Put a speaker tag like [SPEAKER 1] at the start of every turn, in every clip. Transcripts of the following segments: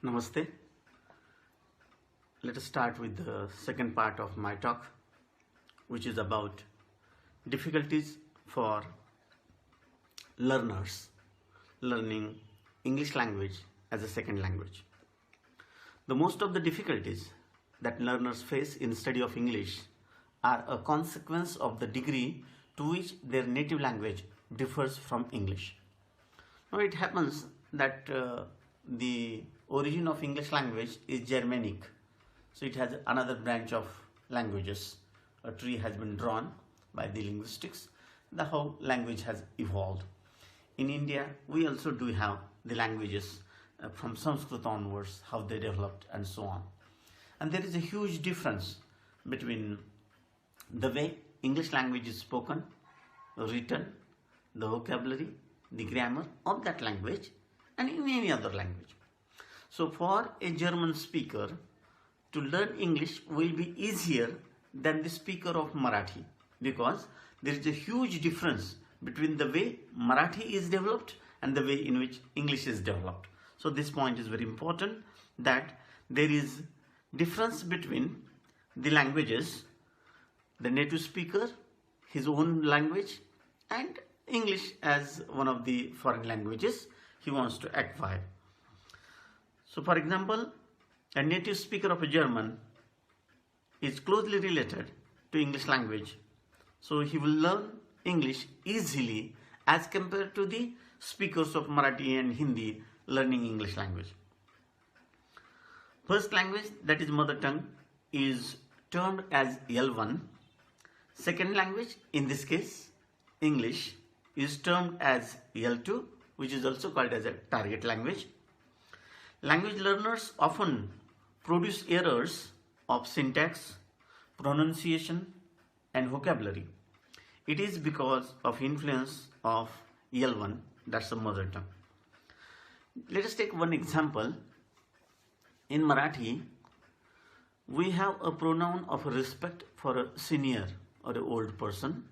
[SPEAKER 1] Namaste. Let us start with the second part of my talk, which is about difficulties for learners learning English language as a second language. The most of the difficulties that learners face in study of English are a consequence of the degree to which their native language differs from English. Now it happens that the origin of English language is Germanic, so it has another branch of languages. A tree has been drawn by the linguistics, the how language has evolved. In India, we also do have the languages from Sanskrit onwards, how they developed and so on. And there is a huge difference between the way English language is spoken, written, the vocabulary, the grammar of that language and in any other language. So for a German speaker to learn English will be easier than the speaker of Marathi, because there is a huge difference between the way Marathi is developed and the way in which English is developed. So this point is very important, that there is difference between the languages, the native speaker, his own language, and English as one of the foreign languages he wants to acquire. So for example, a native speaker of a German is closely related to English language, so he will learn English easily as compared to the speakers of Marathi and Hindi learning English language. First language, that is mother tongue, is termed as L1. Second language, in this case English, is termed as L2, which is also called as a target language. Language learners often produce errors of syntax, pronunciation and vocabulary. It is because of influence of L1, that's the mother tongue. Let us take one example. In Marathi, we have a pronoun of respect for a senior or an old person,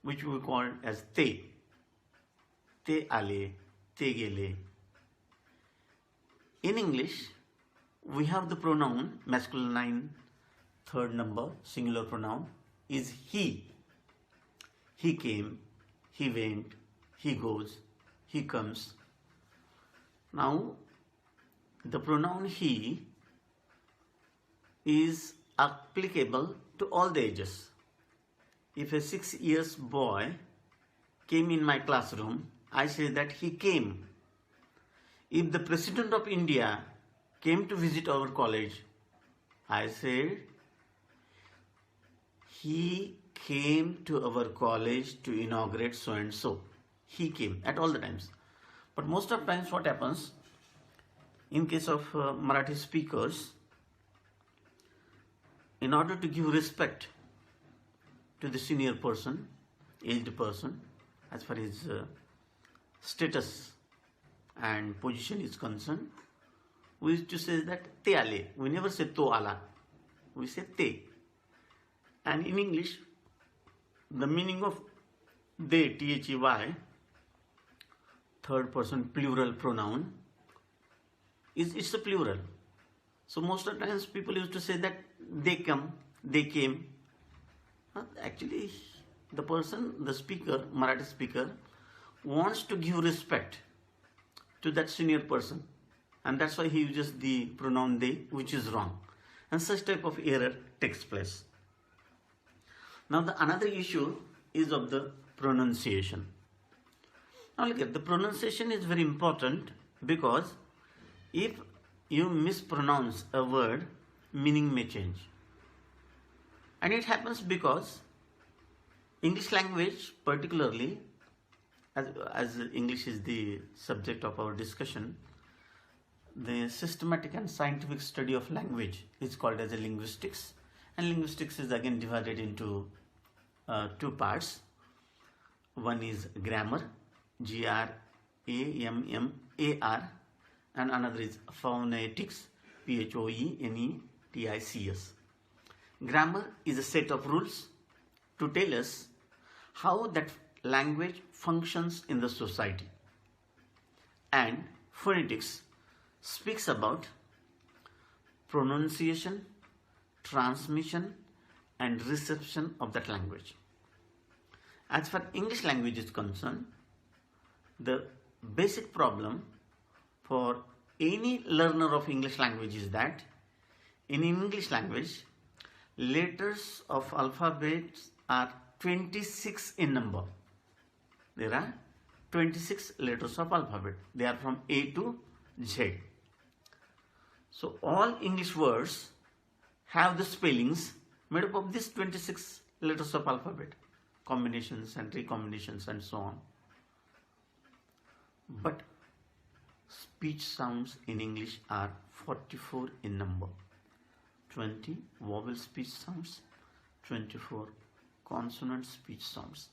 [SPEAKER 1] which we call as te. Te ale, te gele. In English, we have the pronoun masculine third number, singular pronoun, is he. He came, he went, he goes, he comes. Now, the pronoun he is applicable to all the ages. If a 6 years boy came in my classroom, I say that he came. If the President of India came to visit our college, I said he came to our college to inaugurate so and so. He came at all the times. But most of times what happens, in case of Marathi speakers, in order to give respect to the senior person, aged person, as far as status and position is concerned, we used to say that te ale. We never say to ala. We say te. And in English, the meaning of they, T-H-E-Y, third person plural pronoun, it's a plural. So most of the times people used to say that they come, they came. Actually, the person, the speaker, Marathi speaker, wants to give respect to that senior person, and that's why he uses the pronoun they, which is wrong, and such type of error takes place. Now another issue is of the pronunciation. Now look at, the pronunciation is very important, because if you mispronounce a word, meaning may change. And it happens because English language, particularly, as English is the subject of our discussion, the systematic and scientific study of language is called as a linguistics, and linguistics is again divided into two parts. One is grammar, G-R-A-M-M-A-R, and another is phonetics, P-H-O-E-N-E-T-I-C-S. Grammar is a set of rules to tell us how that language functions in the society. And phonetics speaks about pronunciation, transmission and reception of that language. As far as English language is concerned, the basic problem for any learner of English language is that in English language, letters of alphabets are 26 in number. There are 26 letters of alphabet. They are from A to Z. So all English words have the spellings made up of these 26 letters of alphabet, combinations and recombinations and so on. But speech sounds in English are 44 in number. 20 vowel speech sounds, 24 consonant speech sounds.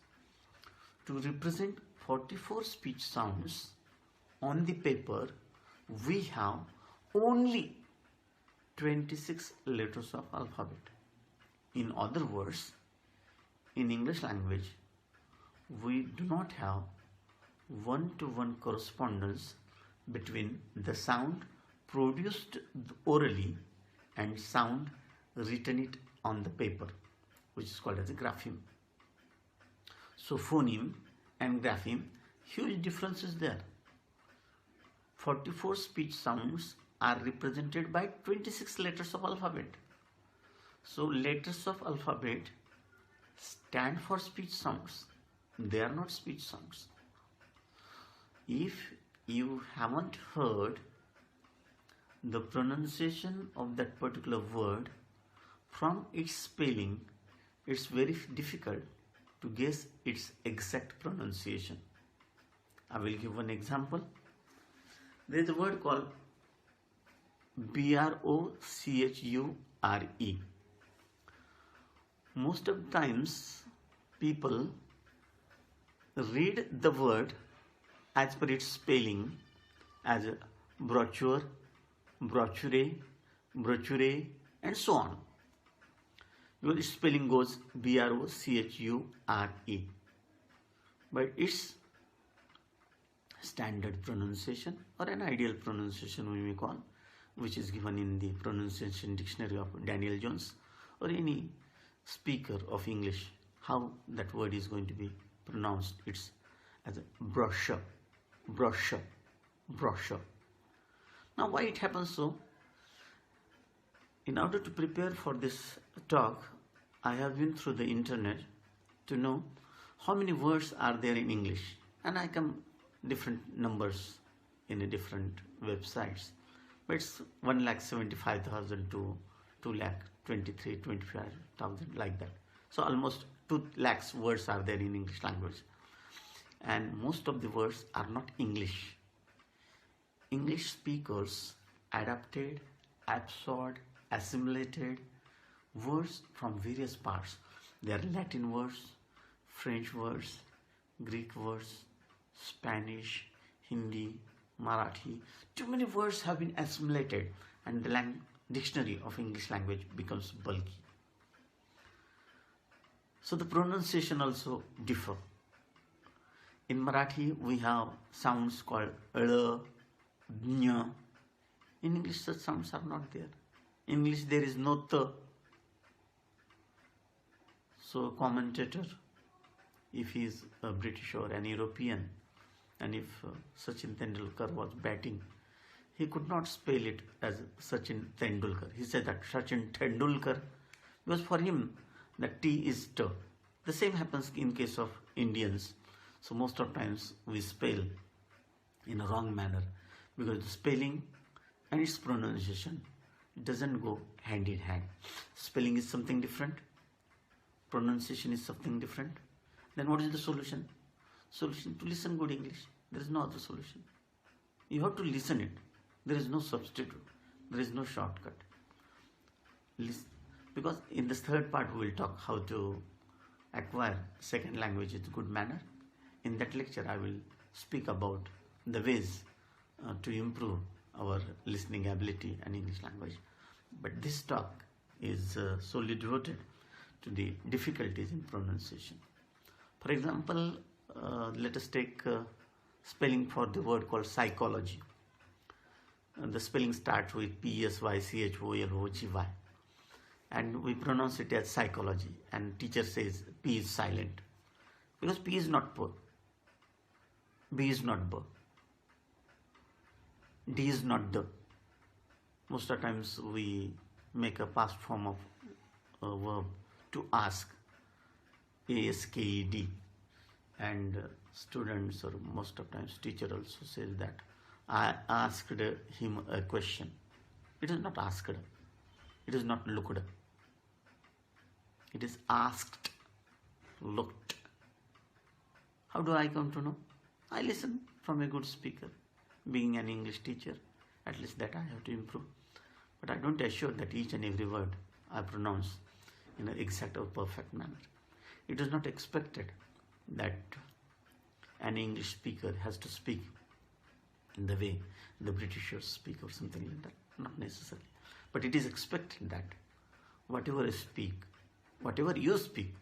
[SPEAKER 1] To represent 44 speech sounds on the paper, we have only 26 letters of alphabet. In other words, in English language, we do not have one-to-one correspondence between the sound produced orally and sound written it on the paper, which is called as a grapheme. So phoneme and grapheme, huge difference is there. 44 speech sounds are represented by 26 letters of alphabet. So letters of alphabet stand for speech sounds. They are not speech sounds. If you haven't heard the pronunciation of that particular word from its spelling, it's very difficult to guess its exact pronunciation. I will give one example. There is a word called Brochure. Most of the times people read the word as per its spelling as brochure, brochure, brochure and so on. Your spelling goes Brochure, but its standard pronunciation or an ideal pronunciation we may call, which is given in the pronunciation dictionary of Daniel Jones or any speaker of English, how that word is going to be pronounced. It's as a brochure, brochure, brochure. Now why it happens so? In order to prepare for this talk, I have been through the internet to know how many words are there in English, and I come different numbers in a different websites, but it's 1,75,000 to 2,23,25,000 like that. So almost 2 lakhs words are there in English language, and most of the words are not English. English speakers adapted, absorbed, assimilated words from various parts. They are Latin words, French words, Greek words, Spanish, Hindi, Marathi. Too many words have been assimilated and the dictionary of English language becomes bulky. So the pronunciation also differ. In Marathi we have sounds called ळ, ñ. In English such sounds are not there. In English there is no t. So a commentator, if he is a British or an European, and if Sachin Tendulkar was batting, he could not spell it as Sachin Tendulkar. He said that Sachin Tendulkar, because for him the T is T. The same happens in case of Indians. So most of times we spell in a wrong manner because the spelling and its pronunciation doesn't go hand in hand. Spelling is something different, pronunciation is something different. Then what is the solution? Solution to listen good English. There is no other solution. You have to listen it. There is no substitute. There is no shortcut. Listen. Because in this third part we will talk how to acquire second language in a good manner. In that lecture I will speak about the ways to improve our listening ability and English language. But this talk is solely devoted to the difficulties in pronunciation. For example, let us take spelling for the word called psychology. the spelling starts with P-S-Y-C-H-O-L-O-G-Y, and we pronounce it as psychology, and teacher says P is silent because P is not P, B is not B, D is not D. Most of the times we make a past form of a verb to ask, A-S-K-E-D, and students, or most of the times teacher also says that I asked him a question. It is not asked, it is not looked, it is asked, looked. How do I come to know? I listen from a good speaker. Being an English teacher, at least that I have to improve. But I don't assure that each and every word I pronounce in an exact or perfect manner. It is not expected that an English speaker has to speak in the way the Britishers speak or something like that. Not necessarily. But it is expected that whatever you speak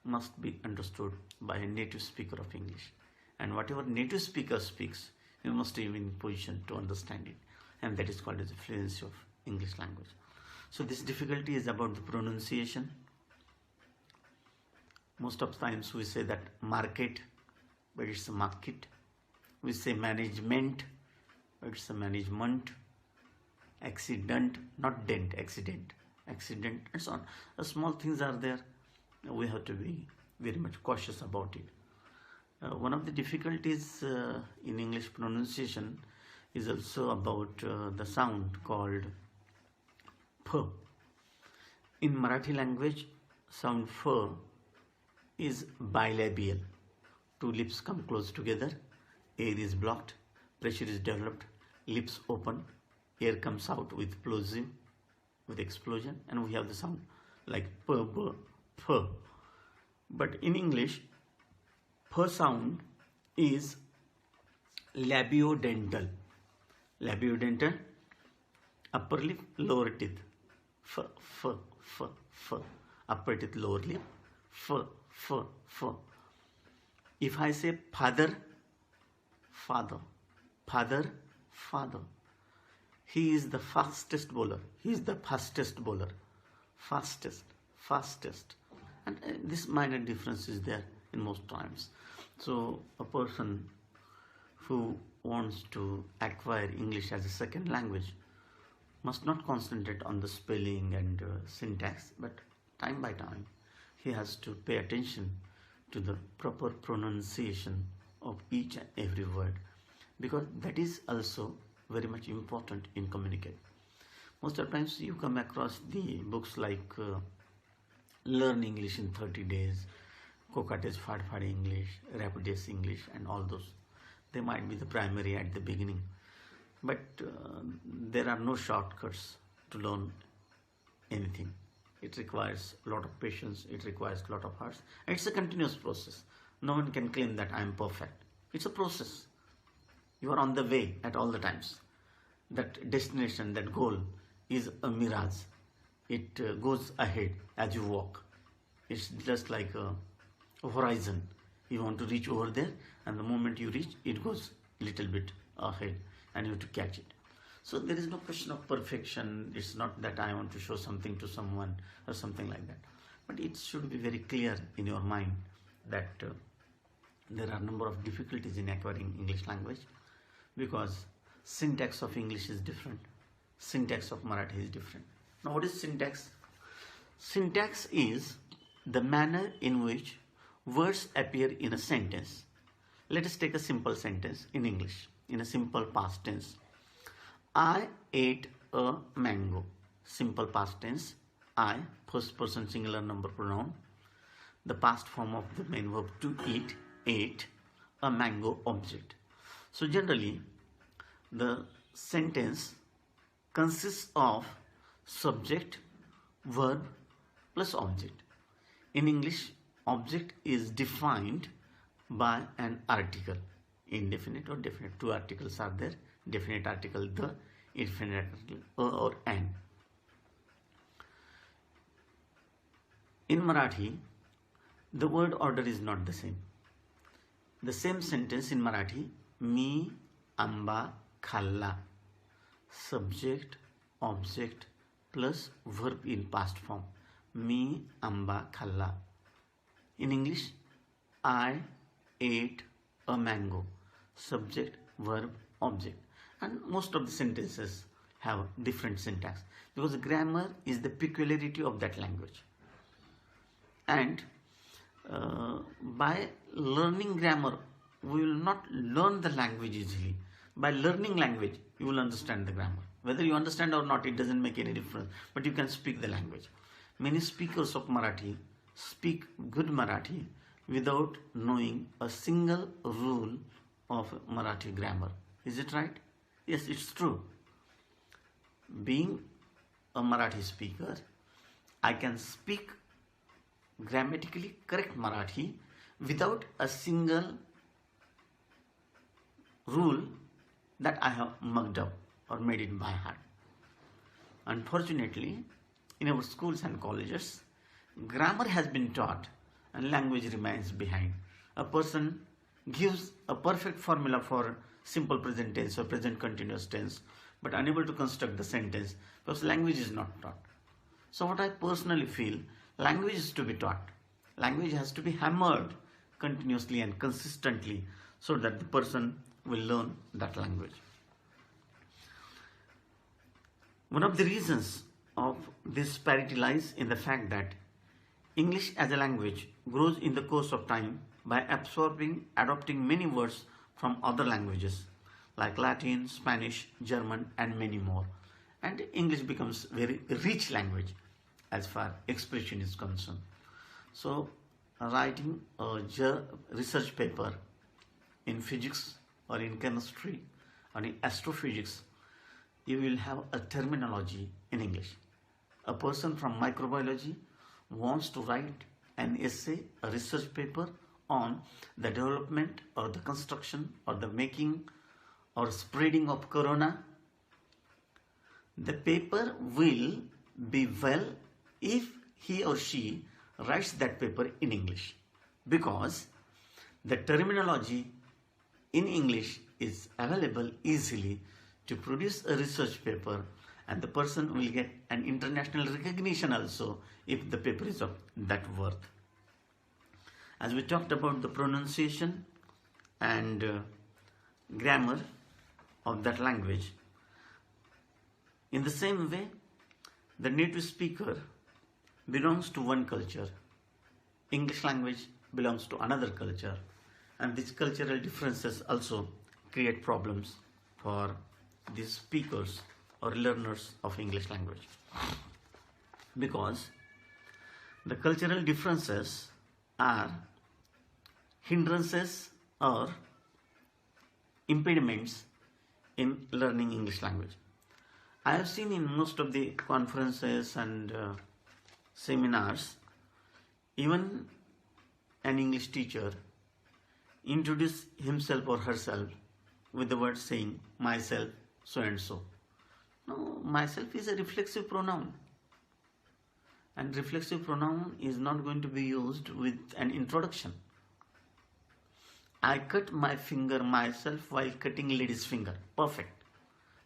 [SPEAKER 1] must be understood by a native speaker of English. And whatever native speaker speaks, you must be in position to understand it. And that is called as the fluency of English language. So this difficulty is about the pronunciation. Most of the times we say that market, but it's a market. We say management, but it's a management. Accident, not dent, accident, and so on. Small things are there. We have to be very much cautious about it. One of the difficulties in English pronunciation is also about the sound called P. In Marathi language, sound F is bilabial. Two lips come close together, air is blocked, pressure is developed, lips open, air comes out with plosive, with explosion, and we have the sound like P, B, F. But in English, P sound is labiodental. Labiodental, upper lip, lower teeth. F, F, F, F. Upper teeth, lower lip. F, F, F. If I say father, father, father, father, he is the fastest bowler. He is the fastest bowler. Fastest, fastest. And this minor difference is there in most times. So a person who wants to acquire English as a second language must not concentrate on the spelling and syntax, but time by time he has to pay attention to the proper pronunciation of each and every word, because that is also very much important in communication. Most of the times you come across the books like Learn English in 30 Days, Cocate's Fad English, Rapides English, and all those. They might be the primary at the beginning, but there are no shortcuts to learn anything. It requires a lot of patience, it requires a lot of hearts, and it's a continuous process. No one can claim that I am perfect. It's a process. You are on the way at all the times. That destination, that goal is a mirage. It goes ahead as you walk. It's just like a horizon. You want to reach over there, and the moment you reach, it goes a little bit ahead and you have to catch it. So there is no question of perfection. It's not that I want to show something to someone or something like that. But it should be very clear in your mind that there are a number of difficulties in acquiring English language, because syntax of English is different. Syntax of Marathi is different. Now what is syntax? Syntax is the manner in which words appear in a sentence. Let us take a simple sentence in English, in a simple past tense. I ate a mango. Simple past tense. I, first person singular number pronoun. The past form of the main verb to eat, ate, a mango, object. So generally, the sentence consists of subject, verb plus object. In English, object is defined by an article, indefinite or definite. Two articles are there, definite article the, indefinite article a or an. In Marathi, the word order is not the same. The same sentence in Marathi, मी आंबा खाल्ला. subject, object plus verb in past form. Me amba khalla. In English, I ate a mango. Subject, verb, object. And most of the sentences have different syntax because grammar is the peculiarity of that language. And by learning grammar, we will not learn the language easily. By learning language, you will understand the grammar. Whether you understand or not, it doesn't make any difference. But you can speak the language. Many speakers of Marathi speak good Marathi without knowing a single rule of Marathi grammar. Is it right? Yes, it's true. Being a Marathi speaker, I can speak grammatically correct Marathi without a single rule that I have mugged up or made it by heart. Unfortunately, in our schools and colleges, grammar has been taught and language remains behind. A person gives a perfect formula for simple present tense or present continuous tense, but unable to construct the sentence because language is not taught. So what I personally feel, language is to be taught. Language has to be hammered continuously and consistently so that the person will learn that language. One of the reasons of this disparity lies in the fact that English as a language grows in the course of time by adopting many words from other languages like Latin, Spanish, German and many more. And English becomes very rich language as far expression is concerned. So writing a research paper in physics or in chemistry or in astrophysics, you will have a terminology in English. A person from microbiology wants to write an essay, a research paper on the development or the construction or the making or spreading of corona. The paper will be well if he or she writes that paper in English, because the terminology in English is available easily to produce a research paper, and the person will get an international recognition also if the paper is of that worth. As we talked about the pronunciation and grammar of that language, in the same way, the native speaker belongs to one culture. English language belongs to another culture, and these cultural differences also create problems for the speakers or learners of English language, because the cultural differences are hindrances or impediments in learning English language. I have seen in most of the conferences and seminars, even an English teacher introduce himself or herself with the word saying myself so and so. No, myself is a reflexive pronoun, and reflexive pronoun is not going to be used with an introduction. I cut my finger myself while cutting lady's finger. Perfect.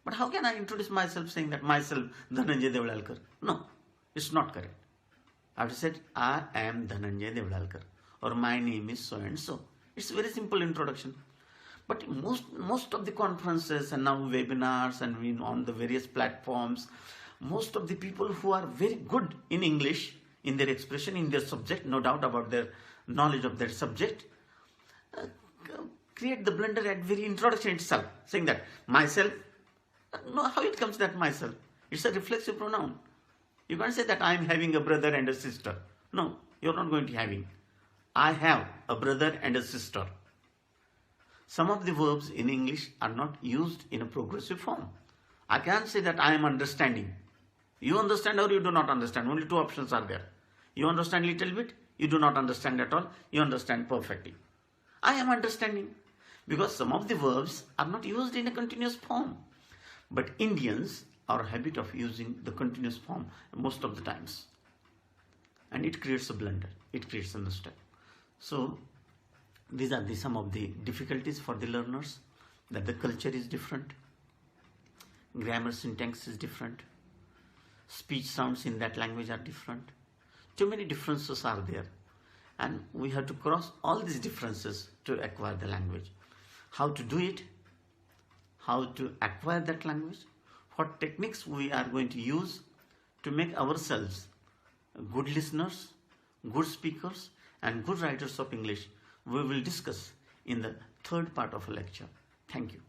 [SPEAKER 1] But how can I introduce myself saying that myself Dhananjay Deolalkar? No, it's not correct. I have said I am Dhananjay Deolalkar or my name is so and so. It's a very simple introduction. But most of the conferences and now webinars and on the various platforms, most of the people who are very good in English, in their expression, in their subject, no doubt about their knowledge of their subject, create the blunder at very introduction itself, saying that myself. No, how it comes that myself? It's a reflexive pronoun. You can't say that I am having a brother and a sister. No, you're not going to having. I have a brother and a sister. Some of the verbs in English are not used in a progressive form. I can't say that I am understanding. You understand or you do not understand. Only two options are there. You understand little bit, you do not understand at all, you understand perfectly. I am understanding, because some of the verbs are not used in a continuous form. But Indians are a habit of using the continuous form most of the times. And it creates a blunder. It creates a mistake. So these are some of the difficulties for the learners, that the culture is different. grammar, syntax is different, speech sounds in that language are different. Too many differences are there, and we have to cross all these differences to acquire the language. How to do it? How to acquire that language? What techniques we are going to use to make ourselves good listeners, good speakers, and good writers of English, we will discuss in the third part of a lecture. Thank you.